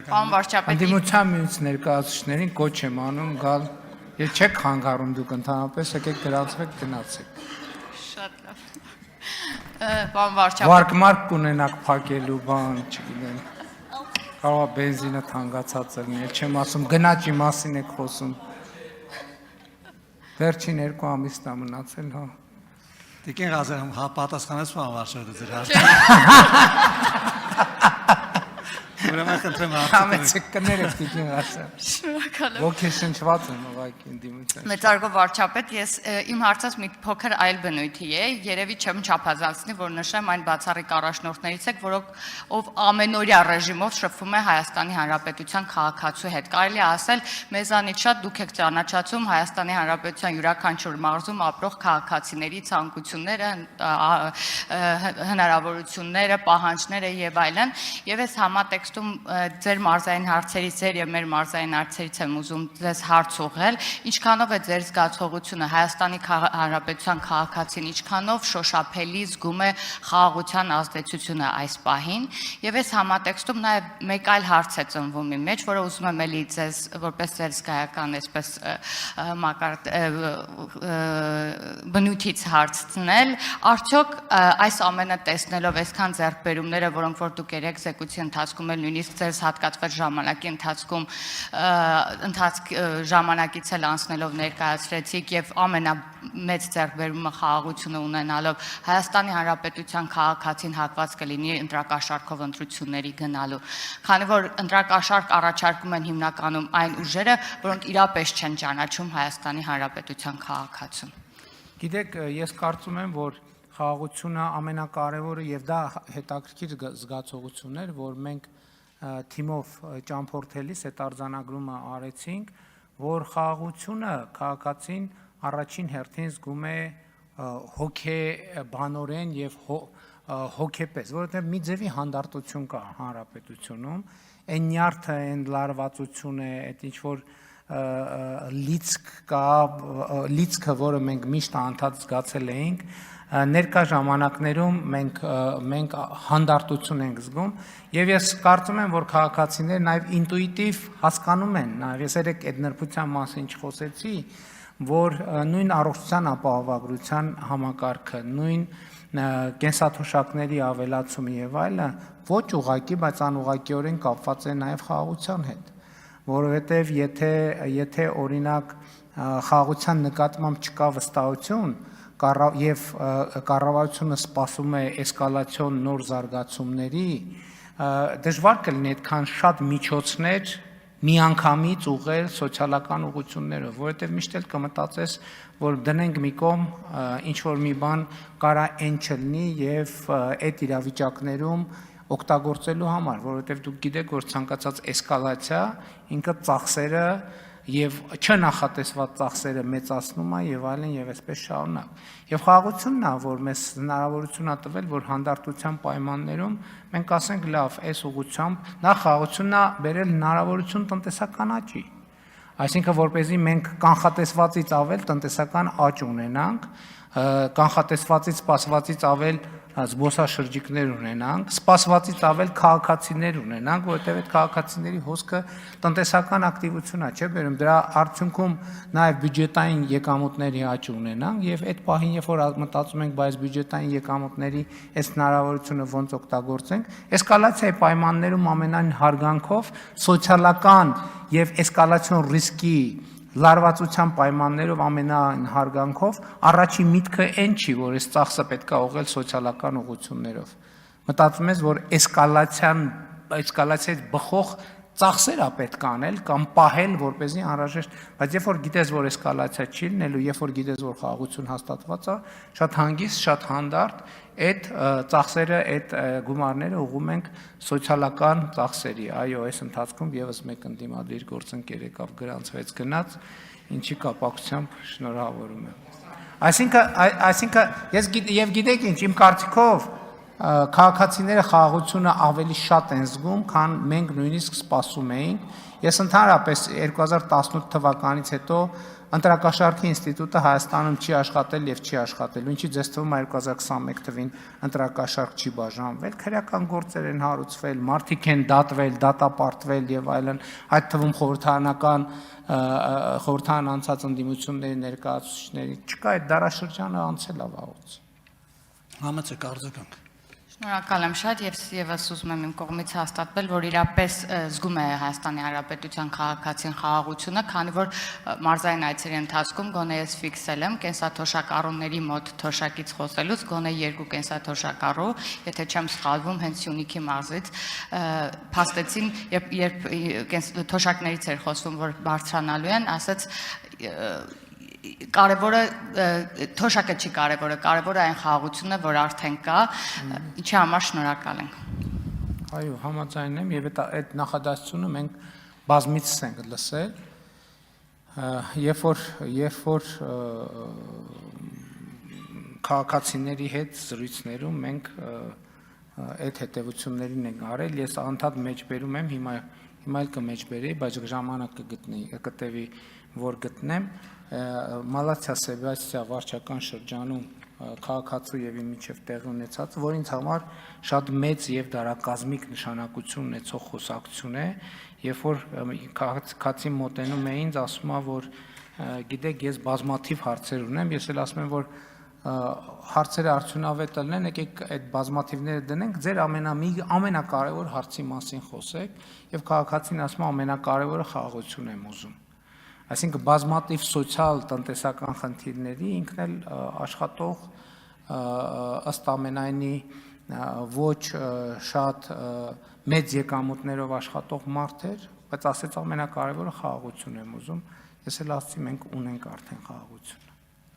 Պարոն վարչապետ, Անդիմության միուց ներկայացուցիչներին կոչ եմ անում գալ, եւ չեք խանգարում դուք ընդհանրապես, եկեք գրանցվեք, գնացեք։ Շատ լավ։ Պարոն վարչապետ, Վարկմարկ կունենաք փակելու բան, չգիտեմ։ Կարող է բենզինը թանկացած լինի, չեմ ասում, գնաճի մասին եք խոսում։ Վերջին 2 ամիսն է մնացել, հա։ Տիկին Ղազարյան, պատասխանեց պարոն վարչապետը ձեր հարցին։ Ուրեմն խնդրեմ Համեցեք կներեք Տիկին Ղազարյան։ շնորհակալ եմ։ Ոգեշնչված եմ ուղղակի ընդդիմության։ Մեծարգո վարչապետ, ես իմ հարցած մի փոքր այլ բնույթի է, երևի չեմ չափազանցնի, որ նշեմ այն բացառիկ առաջնորդներից եք, ով ամենօրյա ռեժիմով շփվում է Հայաստանի Հանրապետության քաղաքացու հետ։ Կարելի է ասել, մեզանից շատ դուք եք ճանաչացում Հայաստանի Հանրապետության յուրաքանչյուր մարզում ապրող քաղաքացիների ցանկությունները, հնարավորությունները, պահանջները եւ այլն, եւ ես համատեքստում ձեր մարզային հարցերից, ձեր եւ մեր մարզային հարցերից եմ ուզում ձեզ հարց ուղղել, ինչքանով է ձեր զգացողությունը Հայաստանի Հանրապետության քաղաքացին, ինչքանով շոշափելի զգում է խաղաղության ազդեցությունը այս պահին, եւ այս համատեքստում նաեւ մեկ այլ հարց է ծնվում իմ մեջ, որը ուզում եմ էլի ձեզ որպես ձեր զգայական այսպես բնույթից հարցնել, արդյոք այս ամենը տեսնելով այսքան ձեռքբերումները, որոնք որ դուք երեք զեկույցի ընթացքում էլ նույնիսկ ձեզ հատկացված ժամանակի ընթացքում ժամանակից էլ անցնելով ներկայացրեցիք եւ ամենամեծ ձեռքբերումը խաղաղությունը ունենալով Հայաստանի Հանրապետության քաղաքացին հակված կլինի ընտրակաշառքով ընտրությունների գնալու, քանի որ ընտրակաշառք առաջարկում են հիմնականում այն ուժերը, որոնք իրապես չեն ճանաչում Հայաստանի Հանրապետության քաղաքացուն։ Գիտեք, ես կարծում եմ, որ խաղաղությունը ամենակարևորը եւ դա հետաքրքիր զգացողություն էր, որ մենք թիմով ճամփորդելիս այդ արձանագրումը արեցինք, որ խաղաղությունը քաղաքացին առաջին հերթին զգում է հոգեբանորեն եւ հոգեպես, որովհետեւ մի ձևի հանդարտություն կա հանրապետությունում, այն նյարդը, այն լարվածությունը, այդ ինչ որ լիցք կա, լիցքը, որը մենք միշտ անդադ զգացել էինք, ներկա ժամանակներում մենք հանդարտություն ենք զգում եւ ես կարծում եմ, որ քաղաքացիները նաեւ ինտուիտիվ հասկանում են, նաեւ ես երեք այդ նրբության մասին չխոսեցի, որ նույն առողջության ապահովագրության համակարգը, նույն կենսաթոշակների ավելացումը եւ այլը ոչ ուղղակի, բայց անուղղակիորեն կապված է նաեւ խաղաղության հետ, որովհետեւ եթե օրինակ խաղաղության նկատմամբ չկա վստահություն եւ կառավարությունը սպասում է էսկալացիոն նոր զարգացումների, դժվար կլինի այդքան շատ միջոցներ միանգամից ուղղել սոցիալական ուղղություններով, որովհետեւ միշտ էլ կմտածես, որ դնենք մի կողմ ինչ որ մի բան կարա այն չլինի եւ այդ իրավիճակներում օգտագործելու համար, որովհետեւ դուք գիտեք, որ ցանկացած էսկալացիա ինքը ծախսերը եւ չնախատեսված ծախսերը մեծացնում է եւ այլն եւ այսպես շարունակ։ Եվ խաղաղությունն է, որ մեզ հնարավորություն է տվել, որ հանդարտության պայմաններում մենք ասենք լավ, այս ուղղությամբ նախ խաղաղությունն է բերել հնարավորություն տնտեսական աճի։ Այսինքն որպեսզի մենք կանխատեսվածից ավել տնտեսական աճ ունենանք, կանխատեսվածից սպասվածից ավել զբոսաշրջիկներ ունենանք, սպասվածից ավել քաղաքացիներ ունենանք, որովհետև այդ քաղաքացիների հոսքը տնտեսական ակտիվություն է, չէ՞, բերում դրա արդյունքում նաև բյուջետային եկամուտների աճ ունենանք եւ այդ պահին, երբ որ մտածում ենք, բայց բյուջետային եկամուտների այս հնարավորությունը ոնց օգտագործենք, էսկալացիայի պայմաններում ամենայն հարգանքով սոցիալական եւ էսկալացիոն ռիսկի լարվածության պայմաններով ամենայն հարգանքով առաջի միտքը այն չի, որ այս ծախսը պետք է ուղղել սոցիալական ուղղություններով։ Մտածում ես, որ էսկալացիայից բխող ծախսեր է պետք անել կամ պահել, որպեսզի անհրաժեշտ, բայց երբ որ գիտես, որ էսկալացիա չի լինելու, երբ որ գիտես, որ խաղաղություն հաստատված է, շատ հանգիստ, շատ հանդարտ այդ ծախսերը, այդ գումարները ուղղում ենք սոցիալական ծախսերի։ Այո, այս ընթացքում եւս մեկ ընդդիմադիր գործընկեր եկավ գրանցվեց գնաց, ինչի կապակցությամբ շնորհավորում եմ։ Այսինքն ես եւ գիտեք ինչ, իմ կարծիքով քաղաքացիները խաղաղությունը ավելի շատ են զգում, քան մենք նույնիսկ սպասում էինք։ Ես ընդհանրապես 2018 թվականից հետո ընտրակաշարքի ինստիտուտը Հայաստանում չի աշխատել եւ չի աշխատելու, ինչի ձեզ թվում է 2021 թվին ընտրակաշարք չի բաժանվել, քրեական գործեր են հարուցվել, մարդիկ են դատվել, դատապարտվել եւ այլն, այդ թվում խորհրդան անցած ընդդիմությունների ներկայացուցիչների, չկա այդ դարաշրջանը անցել է վաղուց։ Համեցեք արձագանք։ Շնորհակալ եմ շատ եւ եւս ուզում եմ իմ կողմից հաստատվել, որ իրապես զգում է Հայաստանի Հանրապետության քաղաքացին խաղաղությունը, քանի որ մարզային այցերի ընթացքում գոնե ես ֆիքսել եմ կենսաթոշակառուների մոտ թոշակից խոսելուց գոնե 2 կենսաթոշակառու, եթե չեմ սխալվում, հենց Սյունիքի մարզից փաստեցին, երբ թոշակներից էր խոսվում, որ բարձրանալու են, ասաց կարևորը թոշակը չի կարևորը այն խաղաղությունը, որ արդեն կա, ինչի համար շնորհակալ ենք։ Այո, համաձայն եմ եւ այդ նախադասությունը մենք բազմիցս ենք լսել, երբ որ քաղաքացիների հետ զրույցներում մենք այդ հետևություններին ենք արել, ես անդադ մեջբերում եմ, հիմա էլ կմեջբերի, բայց ժամանակ կգտնի, որ գտնեմ Մալացիա Սեբաստիա վարչական շրջանում քաղաքացու եւ իմ միջև տեղի ունեցած, որ ինձ համար շատ մեծ եւ դարակազմիկ նշանակություն ունեցող խոսակցություն է, երբ որ քաղաքացին մոտենում է ինձ, ասում է, որ գիտեք, ես բազմաթիվ հարցեր ունեմ, ես էլ ասում եմ, որ հարցերը արդյունավետ լինեն, եկեք այդ բազմաթիվները դնենք, ձեր ամենակարևոր հարցի մասին խոսեք, եւ քաղաքացին ասում է ամենակարևորը խաղաղություն եմ ուզում։ Այսինքն բազմաթիվ սոցիալ տնտեսական խնդիրների ինքն էլ աշխատող ըստ ամենայնի ոչ շատ մեծ եկամուտներով աշխատող մարդ էր, բայց ասեց ամենակարևորը խաղաղություն եմ ուզում։ Ես էլ ասացի մենք ունենք արդեն խաղաղություն։